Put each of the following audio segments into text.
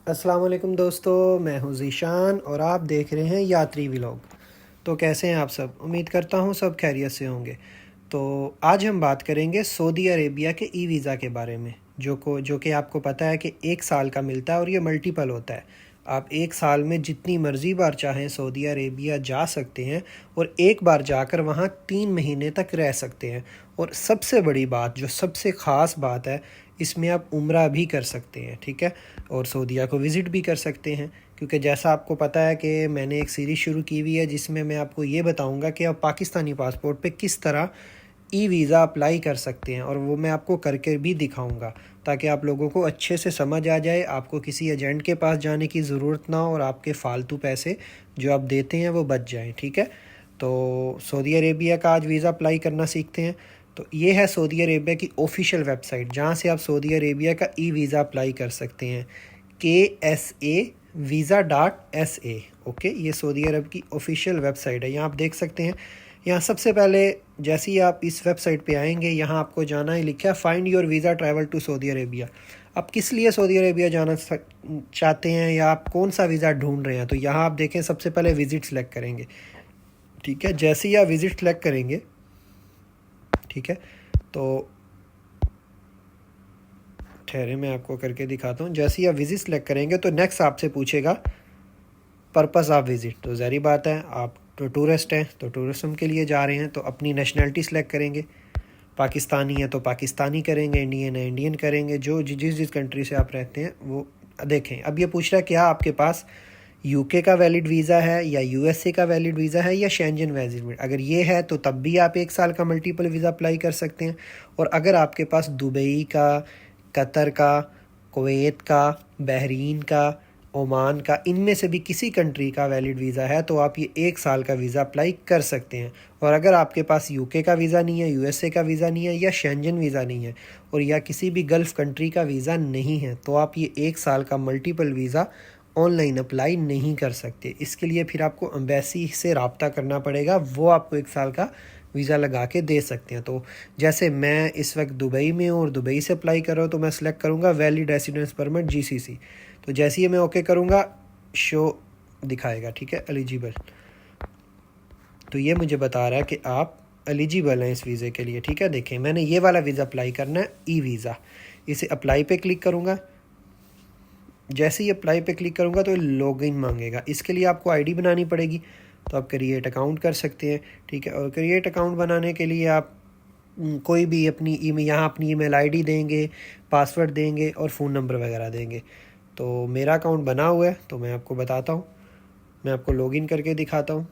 अस्सलाम वालेकुम दोस्तों, मैं हूं ज़ीशान और आप देख रहे हैं यात्री व्लॉग। तो कैसे हैं आप सब? उम्मीद करता हूं सब खैरियत से होंगे। तो आज हम बात करेंगे सऊदी अरेबिया के ई वीज़ा के बारे में, जो कि आपको पता है कि 1 साल का मिलता है और ये मल्टीपल होता है। आप 1 साल में जितनी मर्ज़ी बार चाहें सऊदी अरेबिया जा सकते हैं और एक बार जाकर वहाँ 3 महीने तक रह सकते हैं। और सबसे बड़ी बात, जो सबसे ख़ास बात है, इसमें आप उम्रा भी कर सकते हैं, ठीक है। और सऊदीया को विज़िट भी कर सकते हैं, क्योंकि जैसा आपको पता है कि मैंने एक सीरीज़ शुरू की हुई है जिसमें मैं आपको ये बताऊंगा कि आप पाकिस्तानी पासपोर्ट पे किस तरह ई वीज़ा अप्लाई कर सकते हैं, और वो मैं आपको करके भी दिखाऊंगा ताकि आप लोगों को अच्छे से समझ आ जाए, आपको किसी एजेंट के पास जाने की ज़रूरत ना हो और आपके फ़ालतू पैसे जो आप देते हैं वो बच जाएं, ठीक है। तो सऊदी अरेबिया का आज वीज़ा अप्लाई करना सीखते हैं। तो ये है सऊदी अरेबिया की ऑफिशियल वेबसाइट, जहाँ से आप सऊदी अरेबिया का ई वीज़ा अप्लाई कर सकते हैं। KSA visa.sa। ओके, ये सऊदी अरब की ऑफिशियल वेबसाइट है। यहाँ आप देख सकते हैं। यहाँ सबसे पहले जैसे ही आप इस वेबसाइट पे आएंगे, यहाँ आपको जाना है, लिखा है find your visa travel to Saudi Arabia. आप किस लिए सऊदी अरेबिया जाना चाहते हैं या आप कौन सा वीज़ा ढूंढ रहे हैं, तो यहाँ आप देखें सबसे पहले विज़िट सेलेक्ट करेंगे, ठीक है। जैसे ही आप विज़िट सेलेक्ट करेंगे, ठीक है, तो ठहरे मैं आपको करके दिखाता हूँ। जैसे ही आप विज़िट सेलेक्ट करेंगे तो नेक्स्ट आपसे पूछेगा पर्पज़ ऑफ विज़िट। तो ज़ाहिर बात है, आप तो टूरिस्ट हैं, तो टूरिज़म के लिए जा रहे हैं, तो अपनी नेशनलिटी सेलेक्ट करेंगे। पाकिस्तानी है तो पाकिस्तानी करेंगे, इंडियन है इंडियन करेंगे, जो जिस कंट्री से आप रहते हैं वो देखें। अब ये पूछ रहा है क्या आपके पास यूके का वैलिड वीज़ा है या यूएसए का वैलिड वीज़ा है या शेंजन वैलिड। अगर ये है तो तब भी आप 1 साल का मल्टीपल वीज़ा अप्लाई कर सकते हैं। और अगर आपके पास दुबई का, कतर का, कुवैत का, बहरीन का, ओमान का, इनमें से भी किसी कंट्री का वैलिड वीज़ा है तो आप ये 1 साल का वीज़ा अप्लाई कर सकते हैं। और अगर आपके पास यूके का वीज़ा नहीं है, यूएसए का वीज़ा नहीं है या शेंजन वीज़ा नहीं है और या किसी भी गल्फ़ कंट्री का वीज़ा नहीं है, तो आप ये 1 साल का मल्टीपल वीज़ा ऑनलाइन अप्लाई नहीं कर सकते। इसके लिए फिर आपको एम्बेसी से रब्ता करना पड़ेगा, वो आपको 1 साल का वीज़ा लगा के दे सकते हैं। तो जैसे मैं इस वक्त दुबई में हूँ और दुबई से अप्लाई कर रहा हूँ, तो मैं सेलेक्ट करूँगा वैलिड रेसिडेंस परमिट GCC। तो जैसे ही मैं ओके करूँगा, शो दिखाएगा, ठीक है, एलिजिबल। तो ये मुझे बता रहा है कि आप एलिजिबल हैं इस वीज़े के लिए, ठीक है। देखें, मैंने ये वाला वीज़ा अप्लाई करना है, ई वीज़ा। इसे अप्लाई पे क्लिक करूँगा। जैसे ही अप्लाई पे क्लिक करूँगा तो लॉगिन मांगेगा। इसके लिए आपको आईडी बनानी पड़ेगी, तो आप क्रिएट अकाउंट कर सकते हैं, ठीक है। और क्रिएट अकाउंट बनाने के लिए आप कोई भी अपनी यहाँ अपनी ईमेल आईडी देंगे, पासवर्ड देंगे और फ़ोन नंबर वगैरह देंगे। तो मेरा अकाउंट बना हुआ है, तो मैं आपको बताता हूँ, मैं आपको लॉगिन करके दिखाता हूँ।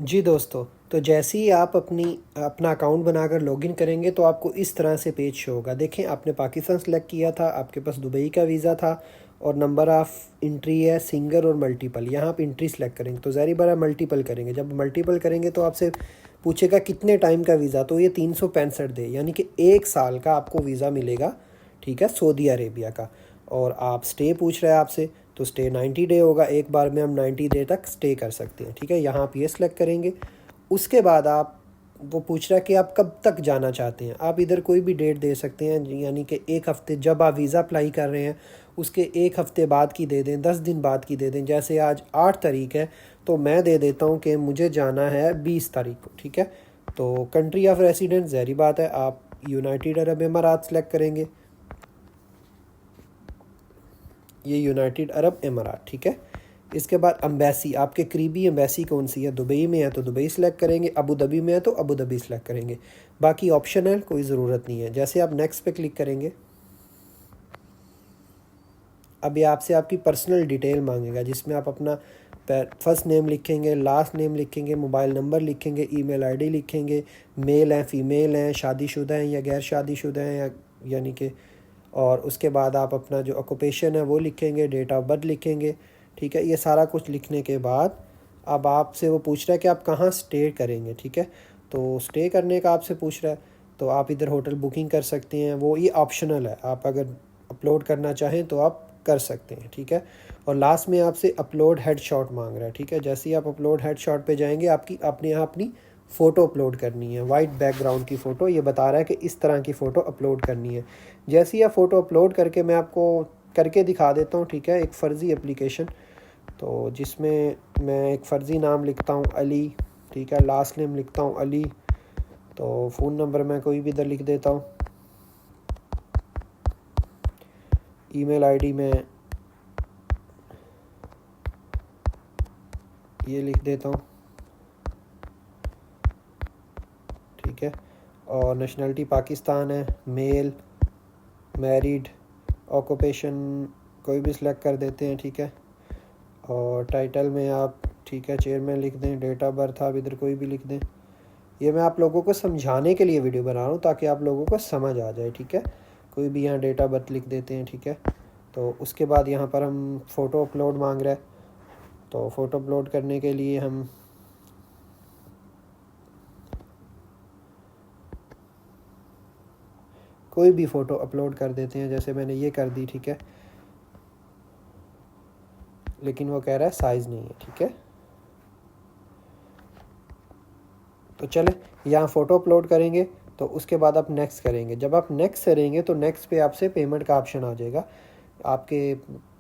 जी दोस्तों, तो जैसे ही आप अपना अकाउंट बनाकर लॉगिन करेंगे तो आपको इस तरह से पेज शो होगा। देखें, आपने पाकिस्तान सेलेक्ट किया था, आपके पास दुबई का वीज़ा था और नंबर ऑफ़ एंट्री है सिंगल और मल्टीपल। यहाँ आप एंट्री सेलेक्ट करेंगे, तो ज़ाहिर बात है मल्टीपल करेंगे। जब मल्टीपल करेंगे तो आपसे पूछेगा कितने टाइम का वीज़ा, तो ये 365 डे यानी कि 1 साल का आपको वीज़ा मिलेगा, ठीक है, सऊदी अरेबिया का। और आप स्टे पूछ रहे हैं आपसे, तो स्टे 90 डे होगा, एक बार में हम 90 डे तक स्टे कर सकते हैं, ठीक है। यहाँ आप ये सेलेक्ट करेंगे। उसके बाद आप वो पूछ रहा है कि आप कब तक जाना चाहते हैं। आप इधर कोई भी डेट दे सकते हैं, यानी कि 1 हफ़्ते, जब आप वीज़ा अप्लाई कर रहे हैं उसके 1 हफ़्ते बाद की दे दें, 10 दिन बाद की दे दें। जैसे आज 8 तारीख है तो मैं दे देता हूँ कि मुझे जाना है 20 तारीख को, ठीक है। तो कंट्री ऑफ रेसिडेंस, ज़ाहिर बात है आप यूनाइटेड अरब अमारात सेलेक्ट करेंगे, ये यूनाइटेड अरब अमारात, ठीक है। इसके बाद एम्बेसी, आपके करीबी एम्बेसी कौन सी है, दुबई में है तो दुबई सेलेक्ट करेंगे, अबू धाबी में है तो अबू धाबी सेलेक्ट करेंगे। बाकी ऑप्शन है, कोई ज़रूरत नहीं है। जैसे आप नेक्स्ट पे क्लिक करेंगे, अब ये आपसे आपकी पर्सनल डिटेल मांगेगा, जिसमें आप अपना फर्स्ट नेम लिखेंगे, लास्ट नेम लिखेंगे, मोबाइल नंबर लिखेंगे, ईमेल आईडी लिखेंगे, मेल हैं फ़ीमेल हैं, शादीशुदा हैं या गैर शादीशुदा हैं, या यानी कि, और उसके बाद आप अपना जो ऑक्यूपेशन है वो लिखेंगे, डेट ऑफ बर्थ लिखेंगे, ठीक है। ये सारा कुछ लिखने के बाद अब आपसे वो पूछ रहा है कि आप कहाँ स्टे करेंगे, ठीक है। तो स्टे करने का आपसे पूछ रहा है, तो आप इधर होटल बुकिंग कर सकते हैं, वो ये ऑप्शनल है, आप अगर अपलोड करना चाहें तो आप कर सकते हैं, ठीक है। और लास्ट में आपसे अपलोड हेडशॉट मांग रहा है, ठीक है। जैसे ही आप अपलोड हेडशॉट पे जाएंगे, आपकी अपने यहाँ अपनी फ़ोटो अपलोड करनी है, वाइट बैकग्राउंड की फ़ोटो। ये बता रहा है कि इस तरह की फ़ोटो अपलोड करनी है। जैसे ही आप फ़ोटो अपलोड करके मैं आपको करके दिखा देता हूँ, ठीक है। एक फ़र्ज़ी एप्लीकेशन, तो जिसमें मैं एक फ़र्ज़ी नाम लिखता हूँ अली, ठीक है, लास्ट नेम लिखता हूँ अली, तो फ़ोन नंबर मैं कोई भी इधर लिख देता हूँ, ईमेल आईडी में ये लिख देता हूँ, ठीक है। और नेशनलिटी पाकिस्तान है, मेल, मैरिड, ऑक्यूपेशन कोई भी सिलेक्ट कर देते हैं, ठीक है। और टाइटल में आप, ठीक है, चेयरमैन लिख दें, डेट ऑफ बर्थ आप इधर कोई भी लिख दें। ये मैं आप लोगों को समझाने के लिए वीडियो बना रहा हूँ ताकि आप लोगों को समझ आ जाए, ठीक है। कोई भी यहाँ डेट ऑफ बर्थ लिख देते हैं, ठीक है। तो उसके बाद यहाँ पर हम फ़ोटो अपलोड मांग रहा है, तो फ़ोटो अपलोड करने के लिए हम कोई भी फ़ोटो अपलोड कर देते हैं, जैसे मैंने ये कर दी, ठीक है। लेकिन वो कह रहा है साइज़ नहीं है, ठीक है। तो चले यहाँ फ़ोटो अपलोड करेंगे, तो उसके बाद आप नेक्स्ट करेंगे। जब आप नेक्स्ट करेंगे तो नेक्स्ट पे आपसे पेमेंट का ऑप्शन आ जाएगा आपके,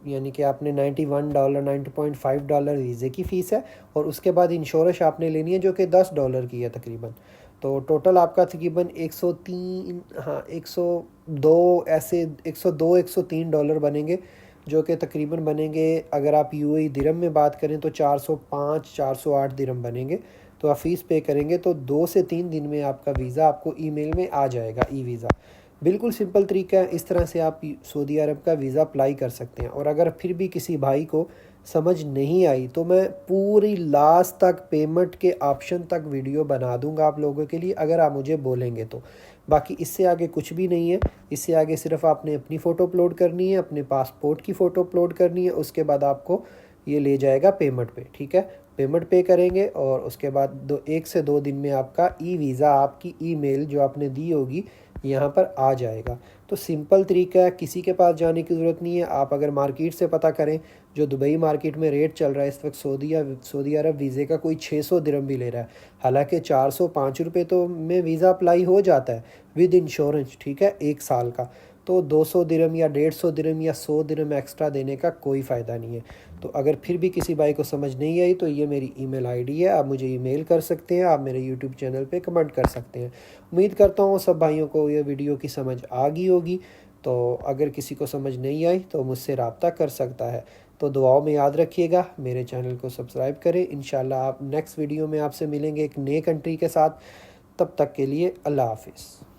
यानी कि आपने $91 $90.5 वीज़े की फ़ीस है, और उसके बाद इंश्योरेंस आपने लेनी है जो कि $10 की है तकरीबन। तो टोटल आपका तकरीबन 103, हाँ 102, ऐसे 102 $103 बनेंगे, जो कि तकरीबन बनेंगे, अगर आप यूएई दिरहम में बात करें तो 405 408 दिरहम बनेंगे। तो आप फ़ीस पे करेंगे तो 2 से 3 दिन में आपका वीज़ा आपको ईमेल में आ जाएगा, ई वीज़ा। बिल्कुल सिंपल तरीका है, इस तरह से आप सऊदी अरब का वीज़ा अप्लाई कर सकते हैं। और अगर फिर भी किसी भाई को समझ नहीं आई तो मैं पूरी लास्ट तक पेमेंट के ऑप्शन तक वीडियो बना दूंगा आप लोगों के लिए, अगर आप मुझे बोलेंगे तो। बाकी इससे आगे कुछ भी नहीं है, इससे आगे सिर्फ आपने अपनी फ़ोटो अपलोड करनी है, अपने पासपोर्ट की फ़ोटो अपलोड करनी है, उसके बाद आपको ये ले जाएगा पेमेंट पे, ठीक है। पेमेंट पे करेंगे और उसके बाद 1 से 2 दिन में आपका ई वीज़ा आपकी ईमेल जो आपने दी होगी यहाँ पर आ जाएगा। तो सिंपल तरीका है, किसी के पास जाने की ज़रूरत नहीं है। आप अगर मार्केट से पता करें, जो दुबई मार्केट में रेट चल रहा है इस वक्त, सऊदी अरब वीज़े का कोई 600 दिरहम भी ले रहा है, हालांकि 405 रुपये तो में वीज़ा अप्लाई हो जाता है विद इंश्योरेंस, ठीक है, 1 साल का। तो 200 दिरहम या 150 दिरहम या 100 दिरहम एक्स्ट्रा देने का कोई फ़ायदा नहीं है। तो अगर फिर भी किसी भाई को समझ नहीं आई तो ये मेरी ईमेल आईडी है, आप मुझे ईमेल कर सकते हैं, आप मेरे यूट्यूब चैनल पे कमेंट कर सकते हैं। उम्मीद करता हूँ सब भाइयों को ये वीडियो की समझ आ गई होगी। तो अगर किसी को समझ नहीं आई तो मुझसे रब्ता कर सकता है। तो दुआओं में याद रखिएगा, मेरे चैनल को सब्सक्राइब करें। इंशाल्लाह आप नेक्स्ट वीडियो में आपसे मिलेंगे एक नए कंट्री के साथ। तब तक के लिए अल्लाह हाफिज़।